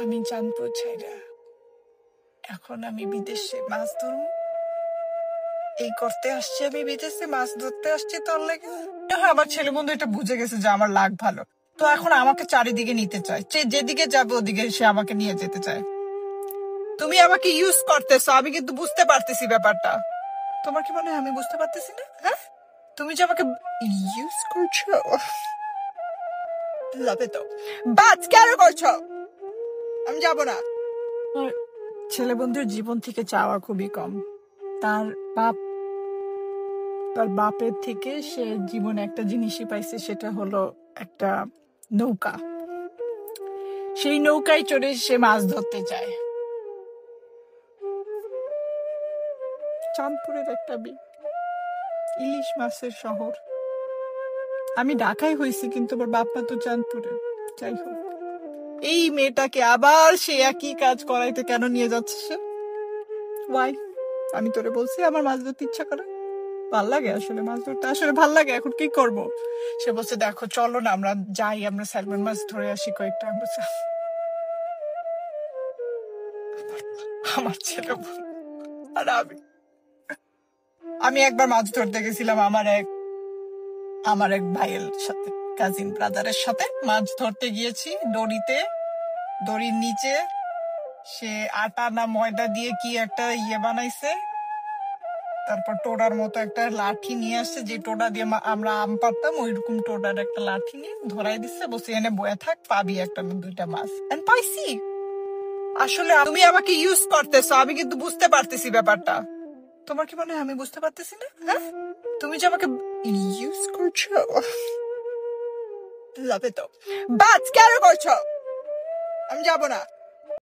আমি চাঁদপুর ছাইরা এখন আমি বিদেশে মাছ ধরবো। এই করতে আসছি, আমি বিদেশে মাছ ধরতে আসছি তোর লাগে। আমার ছেলে বন্ধু এটা বুঝে গেছে যে আমার লাগ ভালো, তো এখন আমাকে চারিদিকে নিতে চায়, যেদিকে যাবে ওদিকে সে আমাকে নিয়ে যেতে চায়। তুমি আমাকে ইউজ করতেছো, আমি কিন্তু বুঝতে পারতেছি ব্যাপারটা। তোমার কি মনে হয় আমি বুঝতে পারতেছি না? হ্যাঁ, তুমি যে আমাকে ইউজ করছো, লাভে তো বাজ কেন করছো? আমি যাবো না। ছেলে বন্ধুর জীবন থেকে চাওয়া খুবই কম। তার বাপ তার বাপের থেকে সে জীবনে একটা জিনিসই পাইছে, সেটা হলো একটা নৌকা। সেই নৌকায় চড়ে সে মাছ ধরতে যায়। চাঁদপুরের একটা ইলিশ মাছের শহর। আমি ঢাকায় হয়েছি, কিন্তু আমার বাপ মা তো চাঁদপুরে। যাই হোক, এই মেয়েটাকে আবার সে একই কাজ করাইতে কেন নিয়ে যাচ্ছে সে? ওয়াই? আমি তোরে বলছি আমার মাছ ধরতে ইচ্ছা করে, ভাল লাগে আসলে মাছ ধরতে, আসলে ভাল লাগে। এখন কি করব? সে বলছে দেখো চলো না আমরা যাই, আমরা স্যালমন মাছ ধরে আসি কয়েকটা। আমি বলছি আমার ছেলে আর আমি একবার মাছ ধরতে গেছিলাম আমার এক ভাইয়ের সাথে, কাজিন ব্রাদারের সাথে মাছ ধরতে গিয়েছি। দড়ির নিচে সে আটা না ময়দা দিয়ে কি একটা বানাইছে, তারপর টোড়ার মতো একটা লাঠি নিয়ে আসছে, যে টোড়া দিয়ে আমরা আম পারতাম, ওইরকম টোড়ার একটা লাঠি নিয়ে ধরাই দিচ্ছে, বসে এনে বয়ে থাক, পাবি একটা না দুইটা মাছ। এন্ড পাইছি। আসলে তুমি আমাকে ইউজ করতেছো, আমি কিন্তু বুঝতে পারতেছি ব্যাপারটা। তোমার কি মনে হয় আমি বুঝতে পারতেছি না? হ্যাঁ, তুমি যে আমাকে ইউজ করছো, লাভে তো বাজ কেন করছো? আমি যাবো না।